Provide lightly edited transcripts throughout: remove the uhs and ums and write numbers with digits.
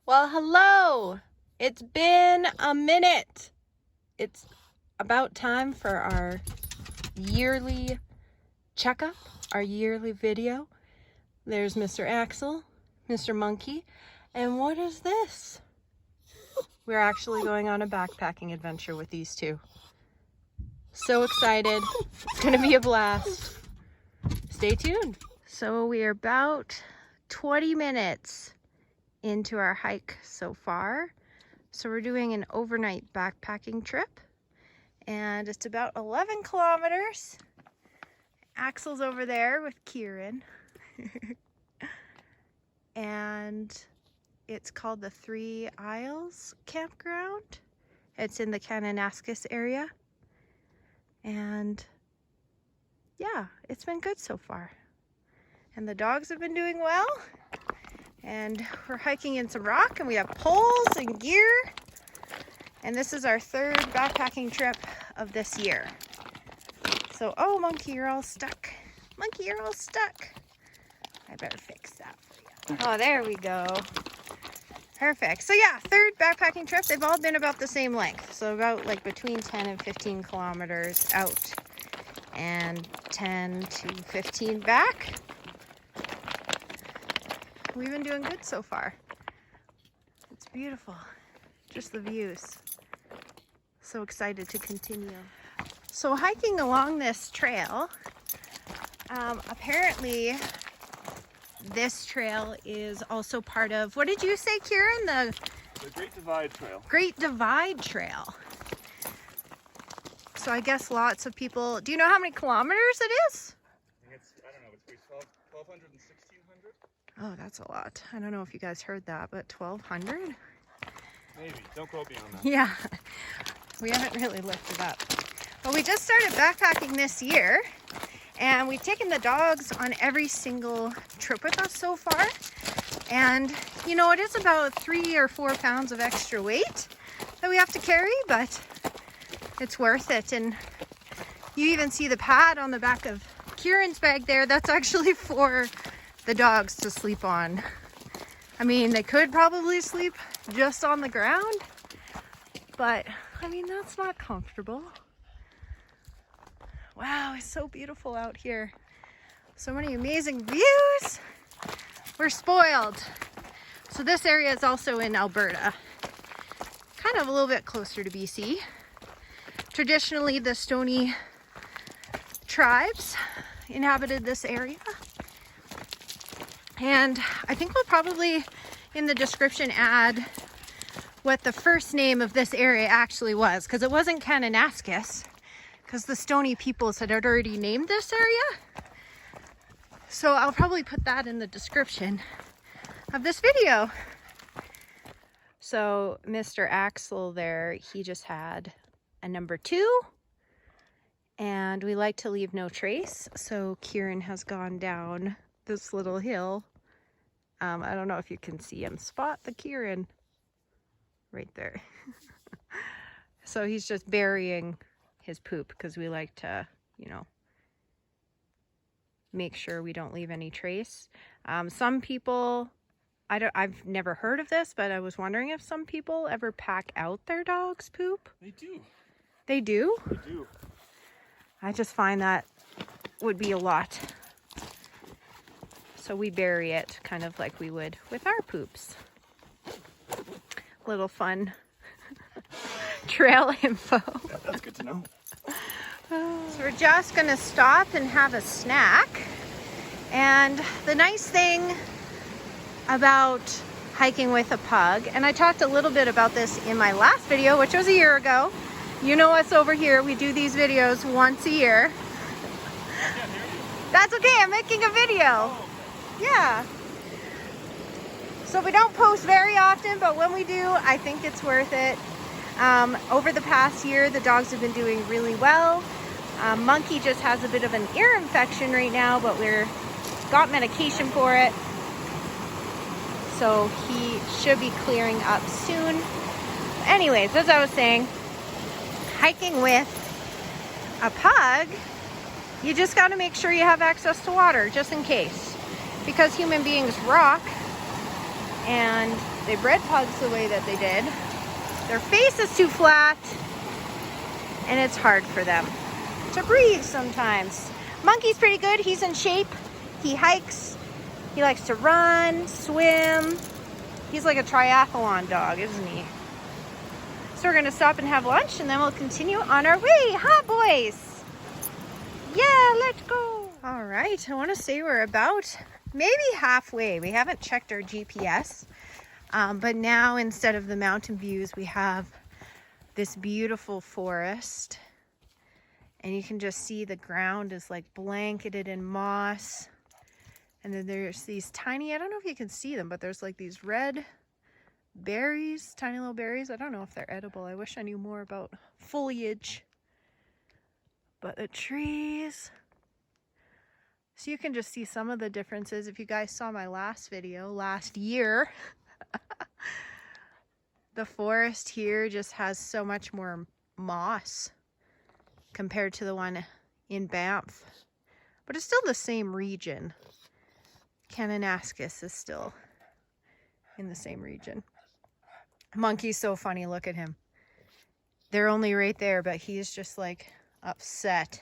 Well, hello. It's been a minute. It's about time for our yearly checkup, our yearly video. There's Mr. Axel, Mr. Monkey, and what is this? We're actually going on a backpacking adventure with these two. So excited. It's gonna be a blast. Stay tuned. So we are about 20 minutes into our hike so far. So we're doing an overnight backpacking trip and it's about 11 kilometers. Axel's over there with Kieran. And it's called the Three Isles Campground. It's in the Kananaskis area. And yeah, it's been good so far. And the dogs have been doing well. And we're hiking in some rock and we have poles and gear. And this is our third backpacking trip of this year. So, oh, Monkey, you're all stuck. Monkey, you're all stuck. I better fix that for you. Oh, there we go. Perfect. So yeah, third backpacking trip. They've all been about the same length. So about like between 10 and 15 kilometers out and 10 to 15 back. We've been doing good so far. It's beautiful. Just the views. So excited to continue. So hiking along this trail, apparently this trail is also part of, what did you say, Kieran? The Great Divide Trail. Great Divide Trail. So I guess lots of people, do you know how many kilometers it is? I think it's, I don't know, between 1,200 and 1,600? Oh, that's a lot. I don't know if you guys heard that, but 1,200? Maybe. Don't quote me on that. Yeah, we haven't really looked it up. Well, we just started backpacking this year, and we've taken the dogs on every single trip with us so far. And, you know, it is about 3 or 4 pounds of extra weight that we have to carry, but it's worth it. And you even see the pad on the back of Kieran's bag there. That's actually for the dogs to sleep on. I mean, they could probably sleep just on the ground, but I mean, that's not comfortable. Wow, it's so beautiful out here. So many amazing views. We're spoiled. So this area is also in Alberta, kind of a little bit closer to BC. Traditionally, the Stoney tribes inhabited this area. And I think we'll probably in the description add what the first name of this area actually was, because it wasn't Kananaskis, because the Stoney peoples had already named this area. So I'll probably put that in the description of this video. So Mr. Axel there, he just had a number 2, and we like to leave no trace. So Kieran has gone down this little hill. I don't know if you can see him. Spot the Kieran right there. So he's just burying his poop because we like to, you know, make sure we don't leave any trace. Some people, I've never heard of this, but I was wondering if some people ever pack out their dog's poop. They do. They do? They do. I just find that would be a lot. So we bury it kind of like we would with our poops. Little fun trail info. Yeah, that's good to know. So we're just gonna stop and have a snack. And the nice thing about hiking with a pug, and I talked a little bit about this in my last video, which was a year ago. You know us over here, we do these videos once a year. I can't hear you. That's okay, I'm making a video. Oh. Yeah. So we don't post very often, but when we do, I think it's worth it. Over the past year, the dogs have been doing really well. Monkey just has a bit of an ear infection right now, but we're got medication for it. So he should be clearing up soon. Anyways, as I was saying, hiking with a pug, you just got to make sure you have access to water just in case, because human beings rock and they bred pugs the way that they did. Their face is too flat, and it's hard for them to breathe sometimes. Monkey's pretty good. He's in shape. He hikes. He likes to run, swim. He's like a triathlon dog, isn't he? So we're gonna stop and have lunch, and then we'll continue on our way. Huh, boys? Yeah, let's go. All right, I wanna say we're about maybe halfway. We haven't checked our GPS, but now instead of the mountain views, we have this beautiful forest. And you can just see the ground is like blanketed in moss. And then there's these tiny, I don't know if you can see them, but there's like these red berries, tiny little berries. I don't know if they're edible. I wish I knew more about foliage. But the trees. So you can just see some of the differences. If you guys saw my last video last year, the forest here just has so much more moss compared to the one in Banff. But it's still the same region. Kananaskis is still in the same region. Monkey's so funny, look at him. They're only right there, but he's just like upset.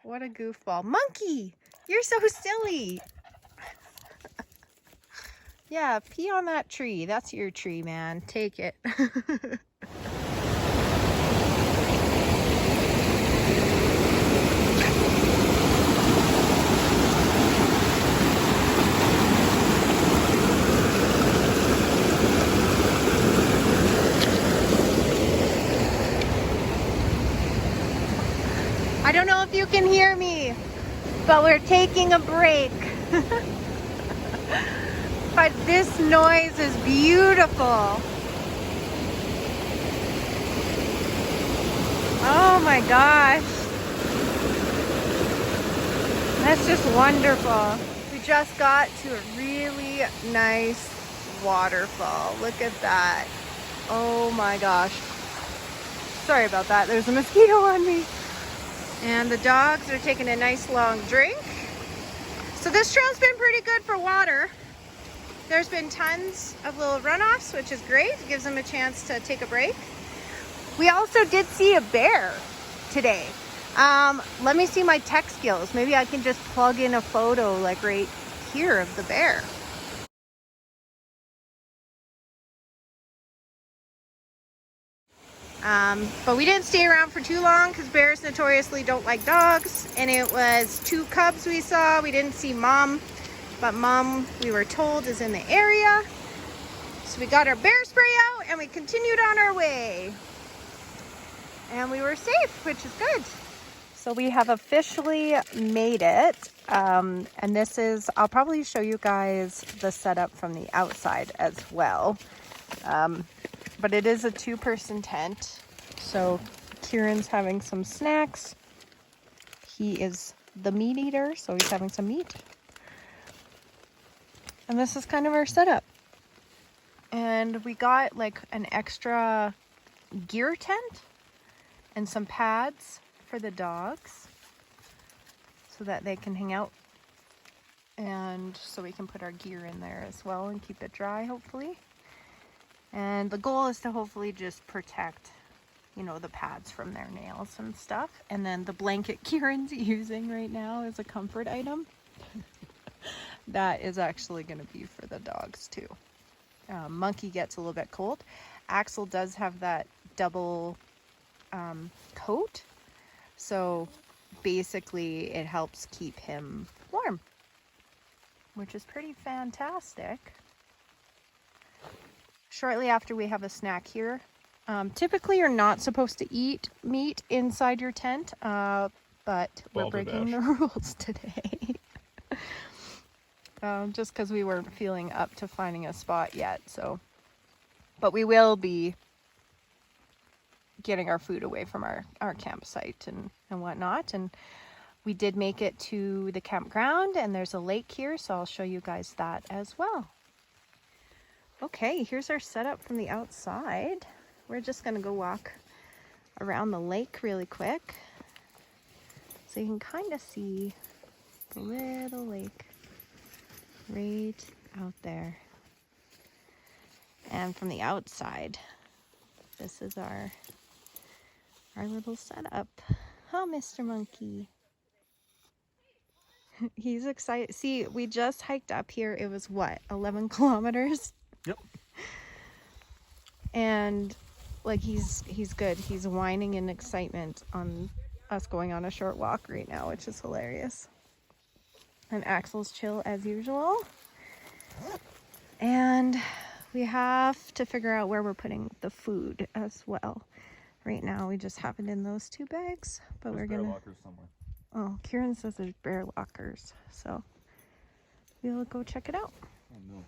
What a goofball. Monkey, you're so silly. Yeah, pee on that tree. That's your tree, man. Take it. I don't know if you can hear me, but we're taking a break. But this noise is beautiful. Oh my gosh. That's just wonderful. We just got to a really nice waterfall. Look at that. Oh my gosh. Sorry about that. There's a mosquito on me. And the dogs are taking a nice long drink. So this trail's been pretty good for water. There's been tons of little runoffs, which is great. It gives them a chance to take a break. We also did see a bear today. Let me see my tech skills. Maybe I can just plug in a photo like right here of the bear. But we didn't stay around for too long because bears notoriously don't like dogs. And it was 2 cubs we saw. We didn't see Mom, but Mom, we were told, is in the area. So we got our bear spray out and we continued on our way. And we were safe, which is good. So we have officially made it. And this is, I'll probably show you guys the setup from the outside as well. But it is a 2-person tent. So Kieran's having some snacks. He is the meat eater, so he's having some meat. And this is kind of our setup. And we got like an extra gear tent and some pads for the dogs so that they can hang out. And so we can put our gear in there as well and keep it dry, hopefully. And the goal is to hopefully just protect, you know, the pads from their nails and stuff. And then the blanket Kieran's using right now is a comfort item. That is actually going to be for the dogs too. Monkey gets a little bit cold. Axel does have that double coat. So basically it helps keep him warm, which is pretty fantastic. Shortly after we have a snack here. Typically you're not supposed to eat meat inside your tent, but we're breaking the rules today. Just because we weren't feeling up to finding a spot yet. So, but we will be getting our food away from our campsite and whatnot. And we did make it to the campground and there's a lake here. So I'll show you guys that as well. Okay, here's our setup from the outside. We're just gonna go walk around the lake really quick. So you can kind of see the little lake. right out there. And from the outside, this is our little setup. Oh, Mr. Monkey. He's excited. See, we just hiked up here. It was what, 11 kilometers? Yep. And like he's good. He's whining in excitement on us going on a short walk right now, which is hilarious. And Axel's chill as usual. And we have to figure out where we're putting the food as well. Right now we just have it in those 2 bags, but There's we're gonna. bear lockers somewhere. Oh, Kieran says there's bear lockers, so we'll go check it out. Oh no.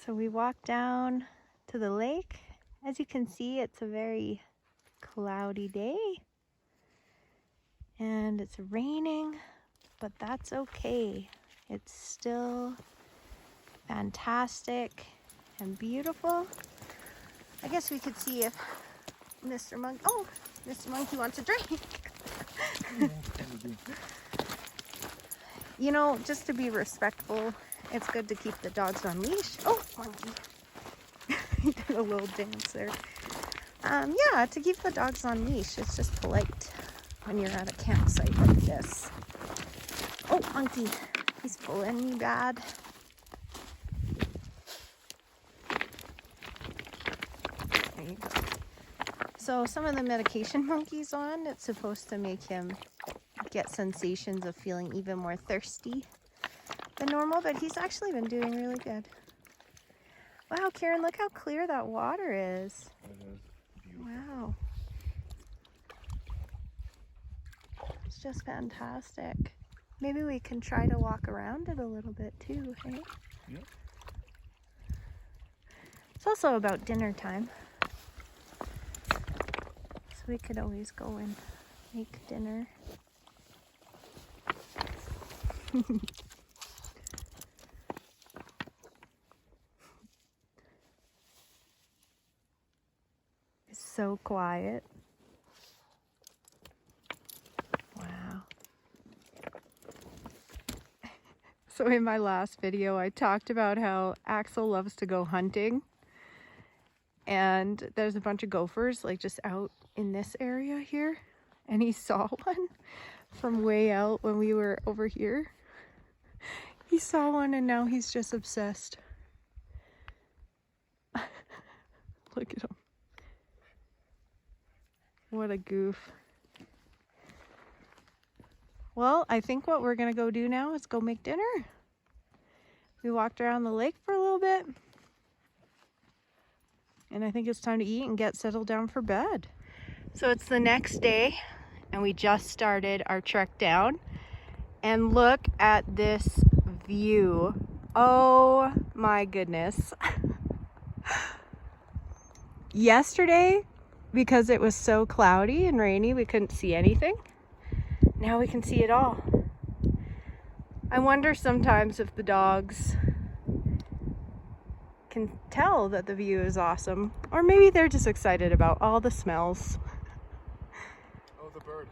So we walk down to the lake. As you can see, it's a very cloudy day and it's raining, but that's okay. It's still fantastic and beautiful. I guess we could see if Mr. Monkey wants a drink. You know, just to be respectful, it's good to keep the dogs on leash. Oh, Monkey. He did a little dance there. Yeah, to keep the dogs on leash, it's just polite when you're at a campsite like this. Oh, Monkey, he's pulling me bad. There you go. So some of the medication Monkey's on, it's supposed to make him get sensations of feeling even more thirsty than normal, but he's actually been doing really good. Wow, Karen, look how clear that water is. It is beautiful. Wow. It's just fantastic. Maybe we can try to walk around it a little bit too, hey? Yep. It's also about dinner time. So we could always go and make dinner. It's so quiet. Wow. So in my last video, I talked about how Axel loves to go hunting. And there's a bunch of gophers like just out in this area here. And he saw one from way out when we were over here. He saw one and now he's just obsessed. Look at him. What a goof. Well, I think what we're gonna go do now is go make dinner. We walked around the lake for a little bit. And I think it's time to eat and get settled down for bed. So it's the next day and we just started our trek down. And look at this view. Oh my goodness. Yesterday, because it was so cloudy and rainy, we couldn't see anything. Now we can see it all. I wonder sometimes if the dogs can tell that the view is awesome, or maybe they're just excited about all the smells. Oh, the bird.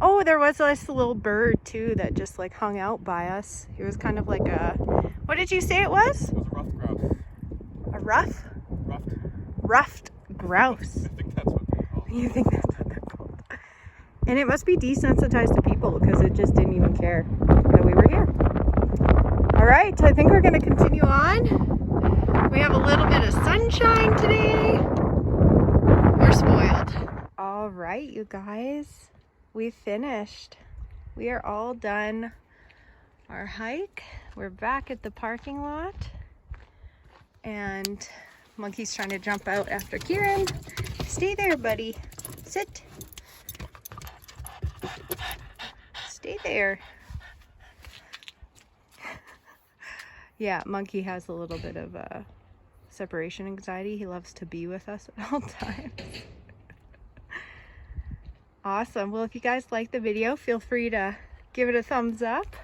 Oh, there was this little bird too that just like hung out by us. He was kind of like a, what did you say it was? It was a ruffed grouse. A ruff? Ruffed. Ruffed grouse. I think that's what they're called. You think that's what they're called? And it must be desensitized to people because it just didn't even care that we were here. All right, I think we're going to continue on. We have a little bit of sunshine today. We're spoiled. All right, you guys, we finished. We are all done our hike. We're back at the parking lot. And Monkey's trying to jump out after Kieran. Stay there, buddy. Sit. Stay there. Yeah, Monkey has a little bit of separation anxiety. He loves to be with us at all times. Awesome. Well, if you guys like the video, feel free to give it a thumbs up.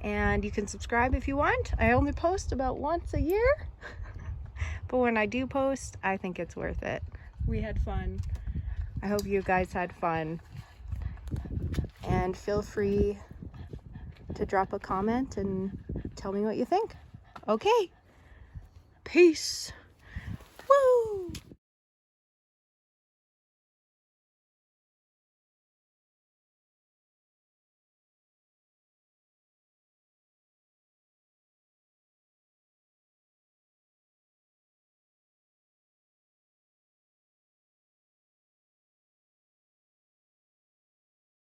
And you can subscribe if you want. I only post about once a year. But when I do post, I think it's worth it. We had fun. I hope you guys had fun. And feel free to drop a comment and tell me what you think. Okay, peace.